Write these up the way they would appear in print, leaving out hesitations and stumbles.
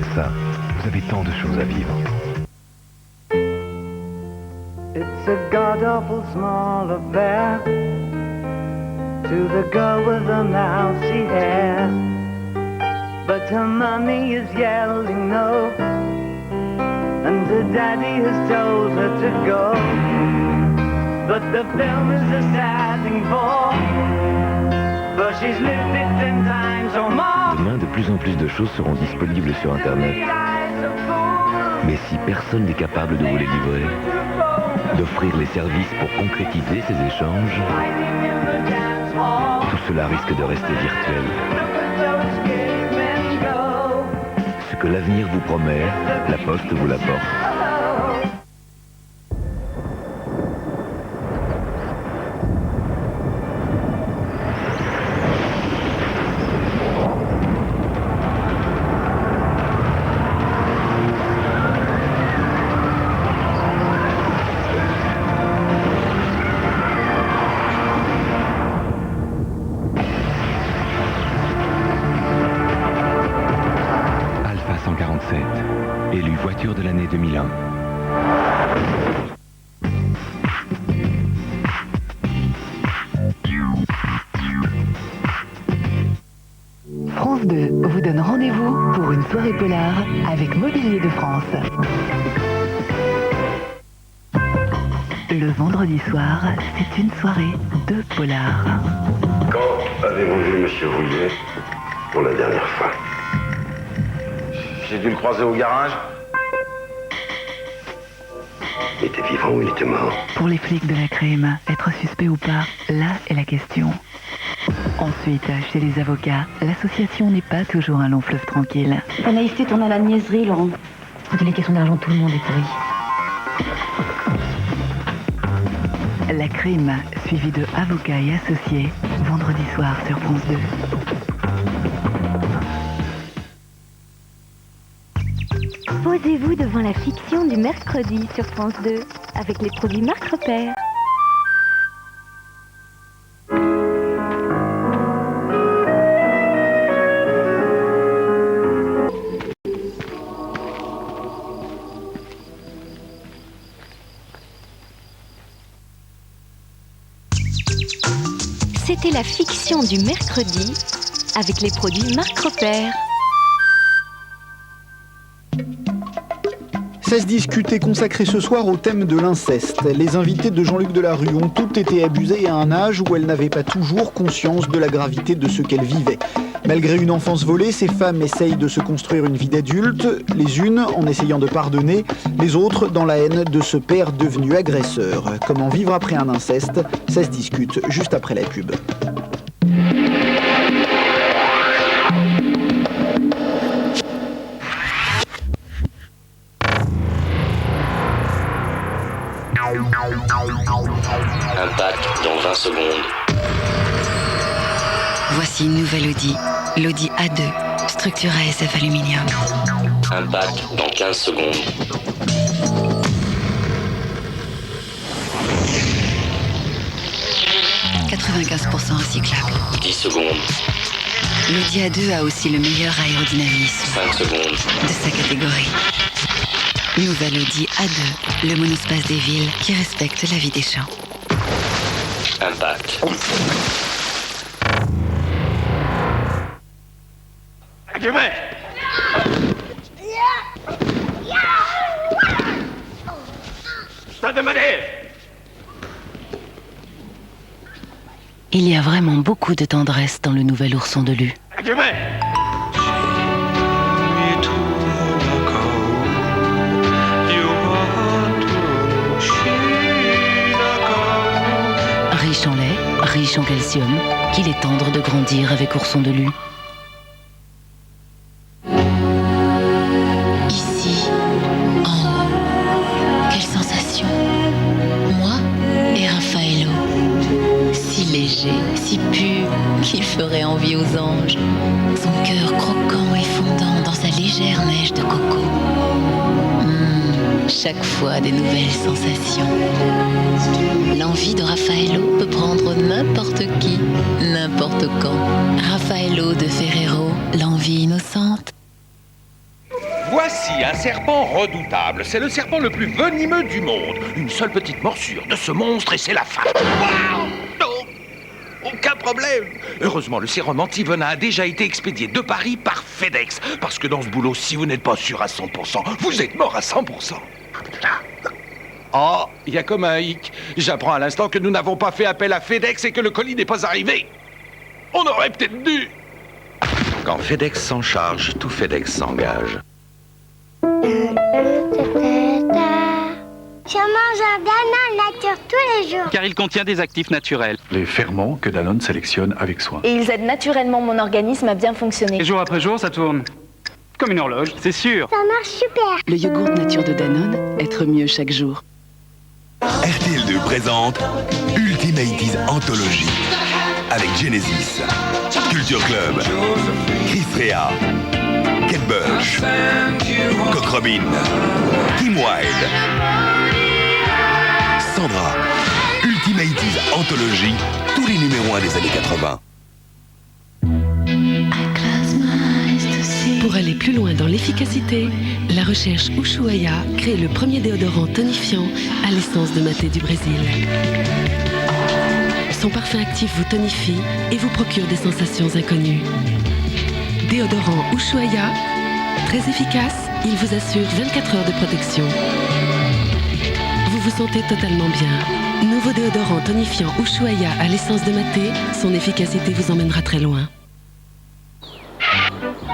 AXA, vous avez tant de choses à vivre. It's a god-awful small affair to the girl with the mousy hair, but her mommy is yelling no, and her daddy has told her to go. But the film is a sad thing for, but she's lived it 10 times or more. Demain, de plus en plus de choses seront disponibles sur Internet. Mais si personne n'est capable de vous les livrer, d'offrir les services pour concrétiser ces échanges, tout cela risque de rester virtuel. Ce que l'avenir vous promet, la Poste vous l'apporte. Élu voiture de l'année 2001. France 2 vous donne rendez-vous pour une soirée polar avec Mobilier de France. Le vendredi soir, c'est une soirée de polar. Quand avez-vous vu Monsieur Rouillet pour la dernière fois? J'ai dû le croiser au garage. Il était vivant ou il était mort? Pour les flics de la crime, être suspect ou pas, là est la question. Ensuite, chez les avocats, l'association n'est pas toujours un long fleuve tranquille. Ta naïveté tourne à la niaiserie, Laurent. Quand il est question d'argent, tout le monde est pourri. La crime, suivie de Avocats et associés, vendredi soir sur France 2. Posez-vous devant la fiction du mercredi sur France 2 avec les produits Marc Repère. C'était la fiction du mercredi avec les produits Marc Repère. 16 discutés consacrés ce soir au thème de l'inceste. Les invités de Jean-Luc Delarue ont toutes été abusées à un âge où elles n'avaient pas toujours conscience de la gravité de ce qu'elles vivaient. Malgré une enfance volée, ces femmes essayent de se construire une vie d'adulte, les unes en essayant de pardonner, les autres dans la haine de ce père devenu agresseur. Comment vivre après un inceste? Ça se discute juste après la pub. Impact dans 20 secondes. Voici une nouvelle Audi, l'Audi A2, structure ASF aluminium. Impact dans 15 secondes. « 95% recyclable. 10 secondes. L'Audi A2 a aussi le meilleur aérodynamisme 5 secondes. de sa catégorie. Nouvelle Audi A2, le monospace des villes qui respecte la vie des champs. Impact. Allumez! Il y a vraiment beaucoup de tendresse dans le nouvel ourson de Lu. Allumez! Riche en lait, riche en calcium, qu'il est tendre de grandir avec ourson de Lu. Ici, en haut, quelle sensation. Moi et Raffaello, si léger, si pur, qu'il ferait envie aux anges. Son cœur croquant et fondant dans sa légère neige de coco. Chaque fois des nouvelles sensations. L'envie de Raffaello peut prendre n'importe qui, n'importe quand. Raffaello de Ferrero, l'envie innocente. Voici un serpent redoutable. C'est le serpent le plus venimeux du monde. Une seule petite morsure de ce monstre et c'est la fin. Wow! Oh, aucun problème. Heureusement, le sérum anti-venin a déjà été expédié de Paris par FedEx. Parce que dans ce boulot, si vous n'êtes pas sûr à 100%, vous êtes mort à 100%. Oh, il y a comme un hic. J'apprends à l'instant que nous n'avons pas fait appel à FedEx et que le colis n'est pas arrivé. On aurait peut-être dû. Quand FedEx s'en charge, tout FedEx s'engage. Je mange un Danone nature tous les jours. Car il contient des actifs naturels. Les ferments que Danone sélectionne avec soin. Et ils aident naturellement mon organisme à bien fonctionner. Et jour après jour, ça tourne. Comme une horloge, c'est sûr. Ça marche super. Le yogourt nature de Danone, être mieux chaque jour. RTL2 présente Ultimates Anthology avec Genesis, Culture Club, Chris Rea, Kate Bush, Cock Robin, Kim Wilde, Sandra. Ultimates Anthology, tous les numéros 1 des années 80. Pour aller plus loin dans l'efficacité, la recherche Ushuaia crée le premier déodorant tonifiant à l'essence de maté du Brésil. Son parfum actif vous tonifie et vous procure des sensations inconnues. Déodorant Ushuaia, très efficace, il vous assure 24 heures de protection. Vous vous sentez totalement bien. Nouveau déodorant tonifiant Ushuaia à l'essence de maté, son efficacité vous emmènera très loin.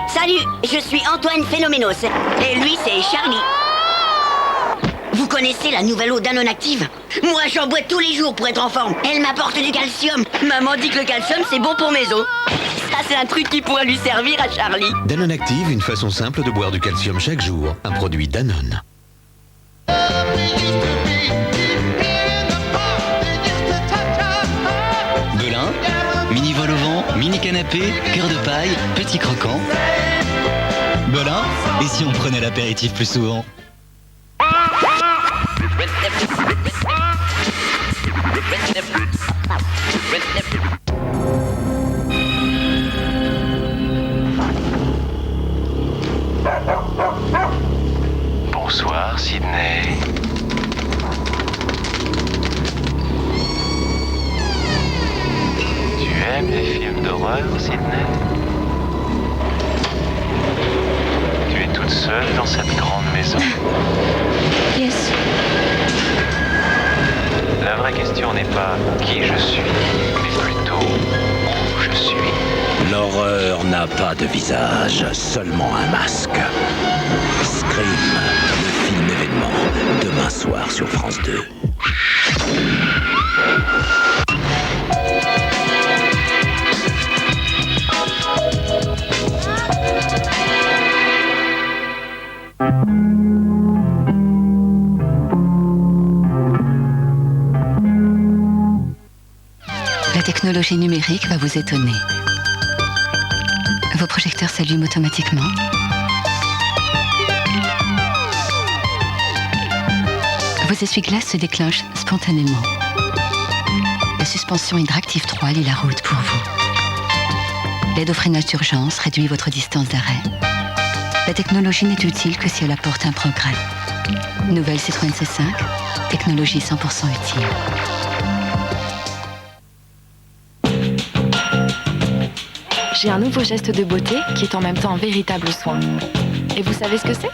Salut, je suis Antoine Phénoménos. Et lui, c'est Charlie. Vous connaissez la nouvelle eau Danone Active? Moi, j'en bois tous les jours pour être en forme. Elle m'apporte du calcium. Maman dit que le calcium, c'est bon pour mes os. Ça, c'est un truc qui pourrait lui servir à Charlie. Danone Active, une façon simple de boire du calcium chaque jour. Un produit Danone. Belin, mini vol au vent, mini canapé, cœur de paille, petit croquant. Belin, et si on prenait l'apéritif plus souvent? Bonsoir, Sydney. Tu aimes les films d'horreur, Sydney? Tu es toute seule dans cette grande maison? Yes. La vraie question n'est pas qui je suis, mais plutôt où je suis. L'horreur n'a pas de visage, seulement un masque. Scream, le film événement, demain soir sur France 2. La technologie numérique va vous étonner. Vos projecteurs s'allument automatiquement. Vos essuie-glaces se déclenchent spontanément. La suspension Hydractive 3 lit la route pour vous. L'aide au freinage d'urgence réduit votre distance d'arrêt. La technologie n'est utile que si elle apporte un progrès. Nouvelle Citroën C5, technologie 100% utile. J'ai un nouveau geste de beauté qui est en même temps un véritable soin. Et vous savez ce que c'est?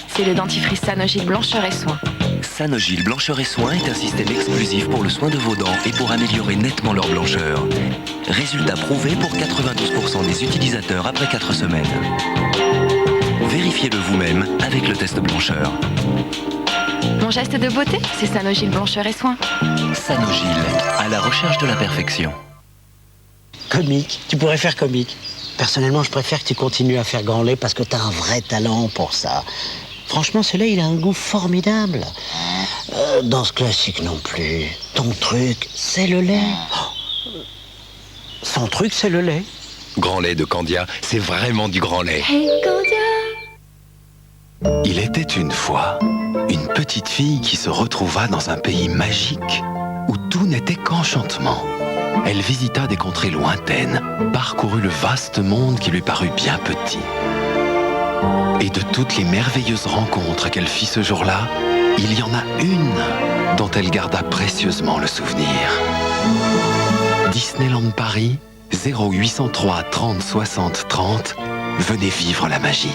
C'est le dentifrice Sanogyl Blancheur et Soin. Sanogyl Blancheur et Soin est un système exclusif pour le soin de vos dents et pour améliorer nettement leur blancheur. Résultat prouvé pour 92% des utilisateurs après 4 semaines. Vérifiez-le vous-même avec le test blancheur. Mon geste de beauté, c'est Sanogyl Blancheur et Soin. Sanogyl, à la recherche de la perfection. Comique, tu pourrais faire comique. Personnellement, je préfère que tu continues à faire Grand Lait parce que t'as un vrai talent pour ça. Franchement, ce lait, il a un goût formidable. Dans ce classique non plus. Ton truc, c'est le lait. Son truc, c'est le lait. Grand Lait de Candia, c'est vraiment du grand lait. Hey, Candia. Il était une fois une petite fille qui se retrouva dans un pays magique où tout n'était qu'enchantement. Elle visita des contrées lointaines, parcourut le vaste monde qui lui parut bien petit. Et de toutes les merveilleuses rencontres qu'elle fit ce jour-là, il y en a une dont elle garda précieusement le souvenir. Disneyland Paris, 0803 30 60 30, venez vivre la magie.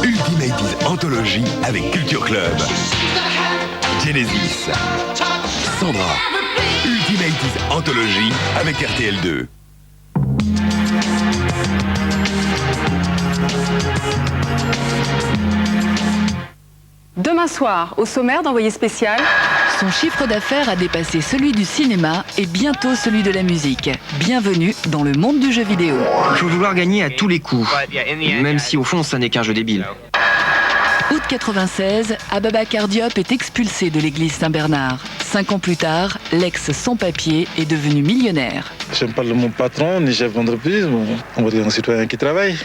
Ultimate Anthologie avec Culture Club. Genesis. Sandra. Ultimate Anthologie avec RTL2. Demain soir, au sommaire d'Envoyé spécial. Son chiffre d'affaires a dépassé celui du cinéma et bientôt celui de la musique. Bienvenue dans le monde du jeu vidéo. Il faut vouloir gagner à tous les coups, même si au fond ça n'est qu'un jeu débile. Août 96, Ababacar Diop est expulsé de l'église Saint-Bernard. 5 ans plus tard, l'ex sans-papier est devenu millionnaire. J'aime pas le mot patron ni chef d'entreprise, on va dire un citoyen qui travaille.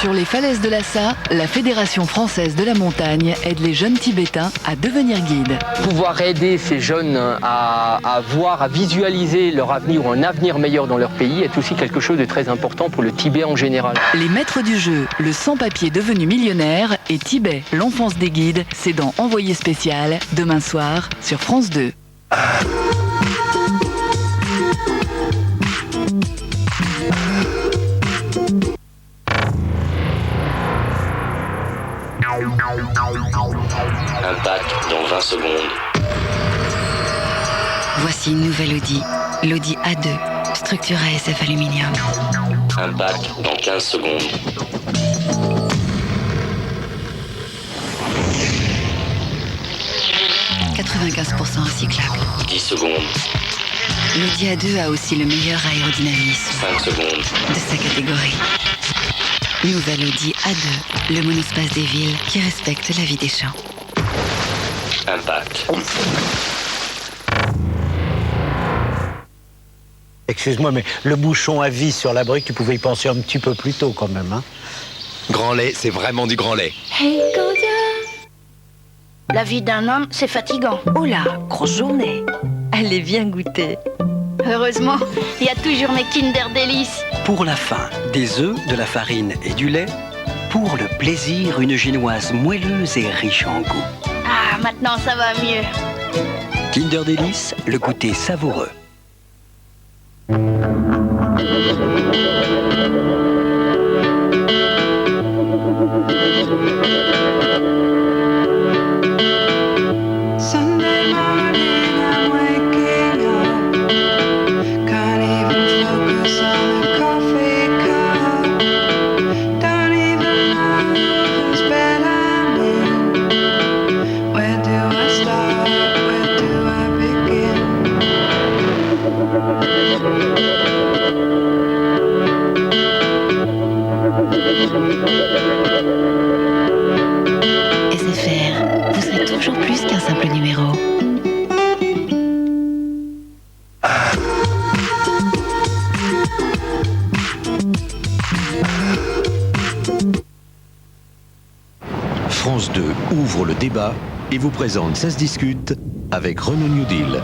Sur les falaises de Lhasa, la Fédération française de la montagne aide les jeunes Tibétains à devenir guides. Pouvoir aider ces jeunes à voir, à visualiser leur avenir ou un avenir meilleur dans leur pays est aussi quelque chose de très important pour le Tibet en général. Les maîtres du jeu, le sans-papier devenu millionnaire et Tibet, l'enfance des guides, c'est dans Envoyé spécial, demain soir, sur France 2. Impact dans 20 secondes. Voici une nouvelle Audi, l'Audi A2, structure ASF aluminium. Impact dans 15 secondes. « 95% recyclable. 10 secondes. L'Audi A2 a aussi le meilleur aérodynamisme 5 secondes. de sa catégorie. Nouvelle Audi A2, le monospace des villes qui respecte la vie des champs. Impact. Excuse-moi, mais le bouchon à vis sur la brique, tu pouvais y penser un petit peu plus tôt quand même, hein? Grand lait, c'est vraiment du grand lait. Hey, Claudia. La vie d'un homme, c'est fatigant. Oh là, grosse journée. Allez, viens goûter. Heureusement, il y a toujours mes Kinder Délices. Pour la faim, des œufs, de la farine et du lait. Pour le plaisir, une génoise moelleuse et riche en goût. Ah, maintenant ça va mieux. Kinder Délice, le goûter savoureux. SFR, vous serez toujours plus qu'un simple numéro. France 2 ouvre le débat et vous présente Ça se discute avec Renault New Deal.